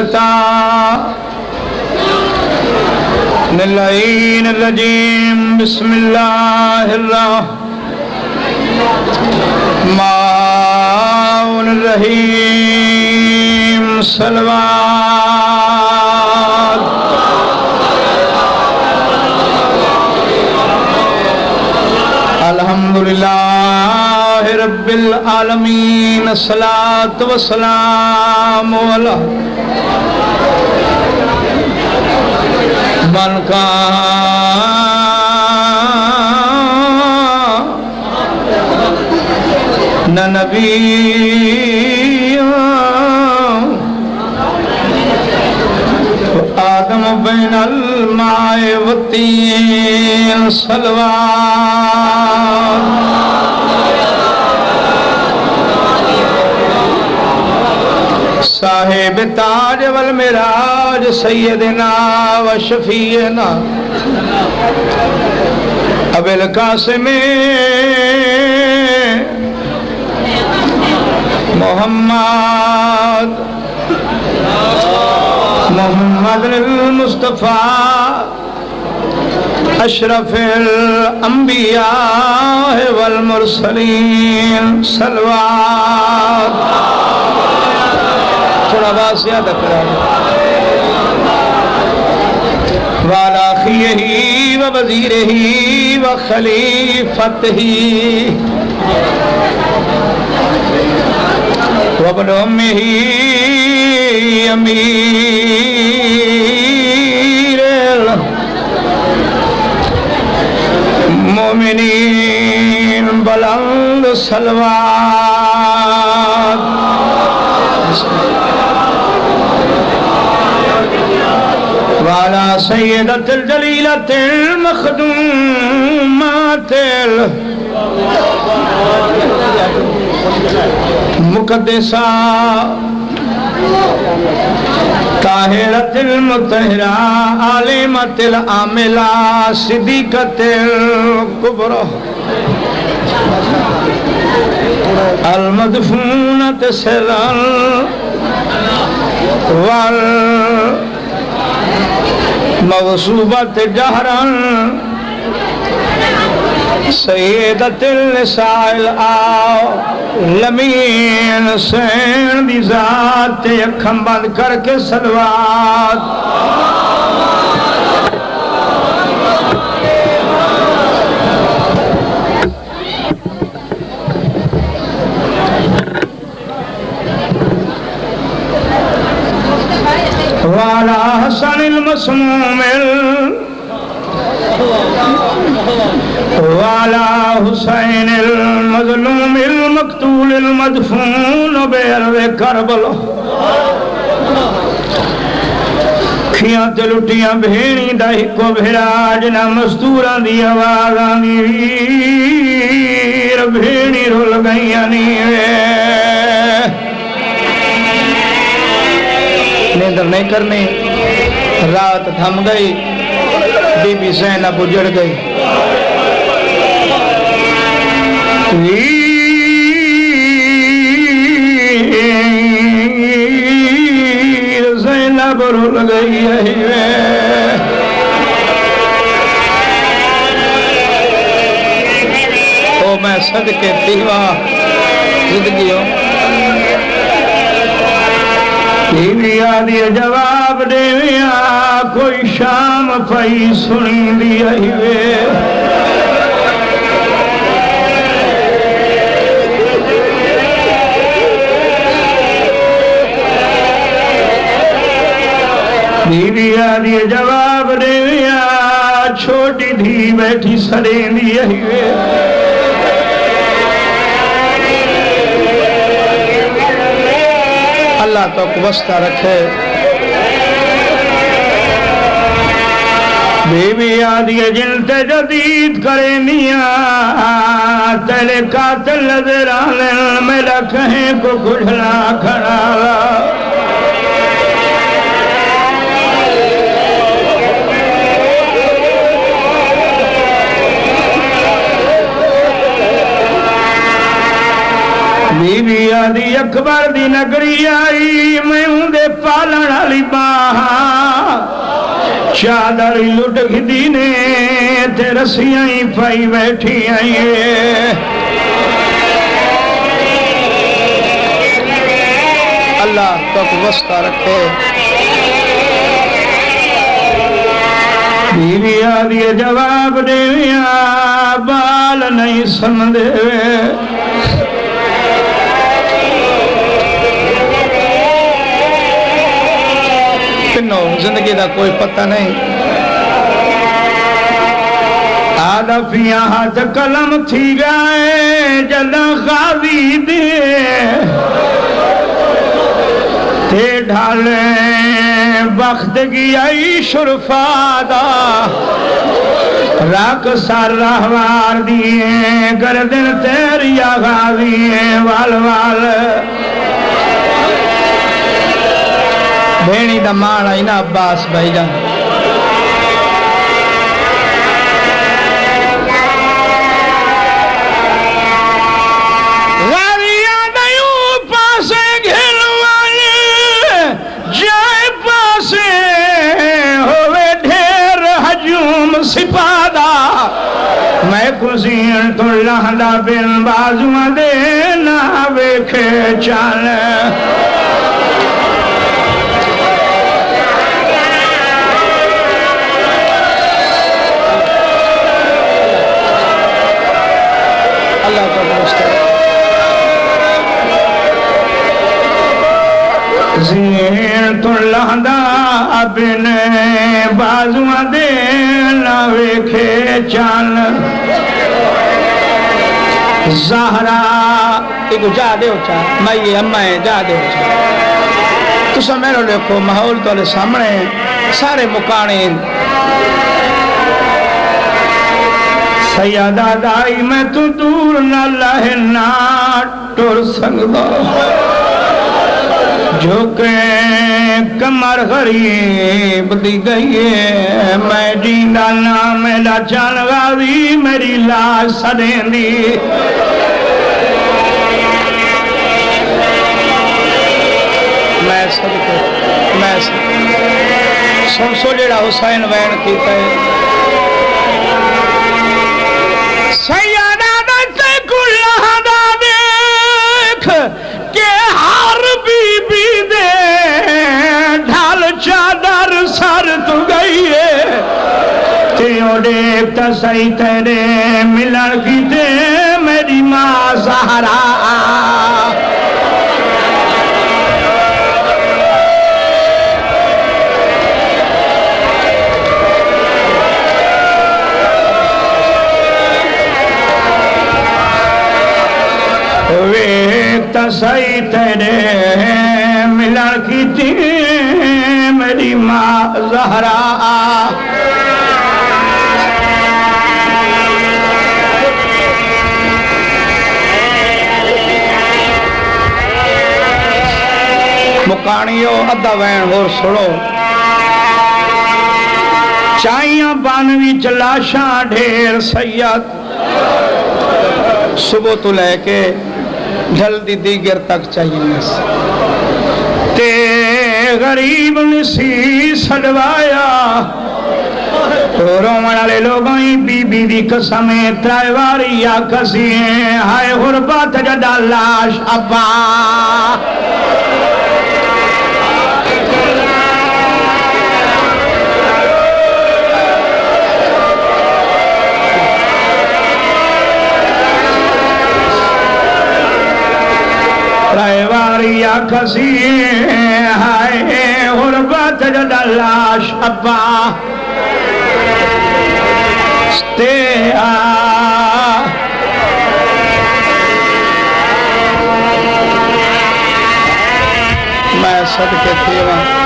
الشيطان اللعين الرجيم بسم الله الرحمن الرحيم صلوات الحمد لله رب العالمين الصلاة والسلام على من كان نبيا آدم بين الماء والطين صلوات صاحب تاج والمراج سیدنا و شفیعنا ابو القاسم محمد المصطفیٰ اشرف الانبیاء والمرسلین صلوات تھوڑا آواز زیادہ کرا وعلی اخیہ و وزیرہ و خلیفتہ و ابن امہ امیر المؤمنین بلند صلوات وعلى سيدة الجليلة المخدومات المقدسة طاهرة المطهرة عالمة العاملة صديقة الكبرى المدفونة سرا والمغصوبة جهرا سيدة النساء العالمين سین دی ذات اکھم بند کر کے صلوات وعلى حسن المسموم وعلى حسين المظلوم المقتول المدفون بأرض کربلا کھیاں تے لٹیاں بھیڑی دا ہکو بھیراج نہ مستوراں دی آوازاں دی ویر بھیڑی رول گئیاں نیوے نیندر نہیں کرنی رات تھم گئی بی بی زینب اجڑ گئی زینب رول گئی ہے او میں صدقے دیوا زندگیوں بیوی آدھی جواب دے ویا کوئی شام پئی سنی دی آئیوے بیوی آدھی جواب دے ویا چھوٹی دھی بیٹھی سریں دی آئیوے اللہ تو وسطہ رکھے بی بی آدھی جلتے جدید کرے نیا تیرے قاتل نظر آنے میرا کہیں کو کھڑا کھڑا بی بی آدھی اکبر دی نگری آئی میں ہوں دے پالن والی باہ چادر لٹ گھدی نے تے رسیاں ہی پائی بیٹھی آئی اللہ تک وسطہ رکھے بی بی آدھی جواب دے بال نہیں سمدے تنوں زندگی دا کوئی پتہ نہیں آدھا فیاں ہاتھ قلم تھی گئے جدہ غازی دے تے ڈھالے وقت کی آئی شرفادہ راک سار رہوار دیئے گردن تیری آغازی وال وال بھینی دا مانا ہی نا عباس بھائی جان غاریاں دیوں پاسے گھلوائے جائے پاسے ہوئے ڈھیر ہجوم سپادہ میں کسین تو لہدہ بن بازوہ دے نہ بیکھے چال اللہ کا دوست زین تو لہدہ بن بازوہ دے نہ بیکھے چال زہرہ ایک جا دے ہو چاہ میں یہ اممہ ہے جا دے ہو چاہ تو سا میرے دیکھو محول تو لے سامنے سارے مکانین سیدہ دائی میں تو دور نہ لہنا ٹور سنگا جو کہ کمر غریب دی گئی ہے میں جیندہ نام لا چال غازی میری لاش سدیں دی میں صدقے میں سو جڑا حسین وین کیتا ہے سیدہ دستے کلہ دا دیکھ کہ ہر بی بی دے ڈھال چادر سر تو گئی ہے تیوں دیکھ تا سی تیرے ملن کی تے میری ماں زہرا ویکتا سی تیرے ملن کی تھی میری ماں زہرا مکانیو ادھا وین اور سڑو چائیاں بانوی چلاشاں ڈھیر سید صبح تو لے کے جلدی دیگر تک چاہیے تے غریب نسی سڑوایا رومن والے لوگوں ہی بی بی دی قسمیں ترائیواری یا کسی ہیں ہائے غربت جدا لاش ابا ترائیواری یا کسی ہیں ہائے غربت جدا لاش ابا میں صدقے تھی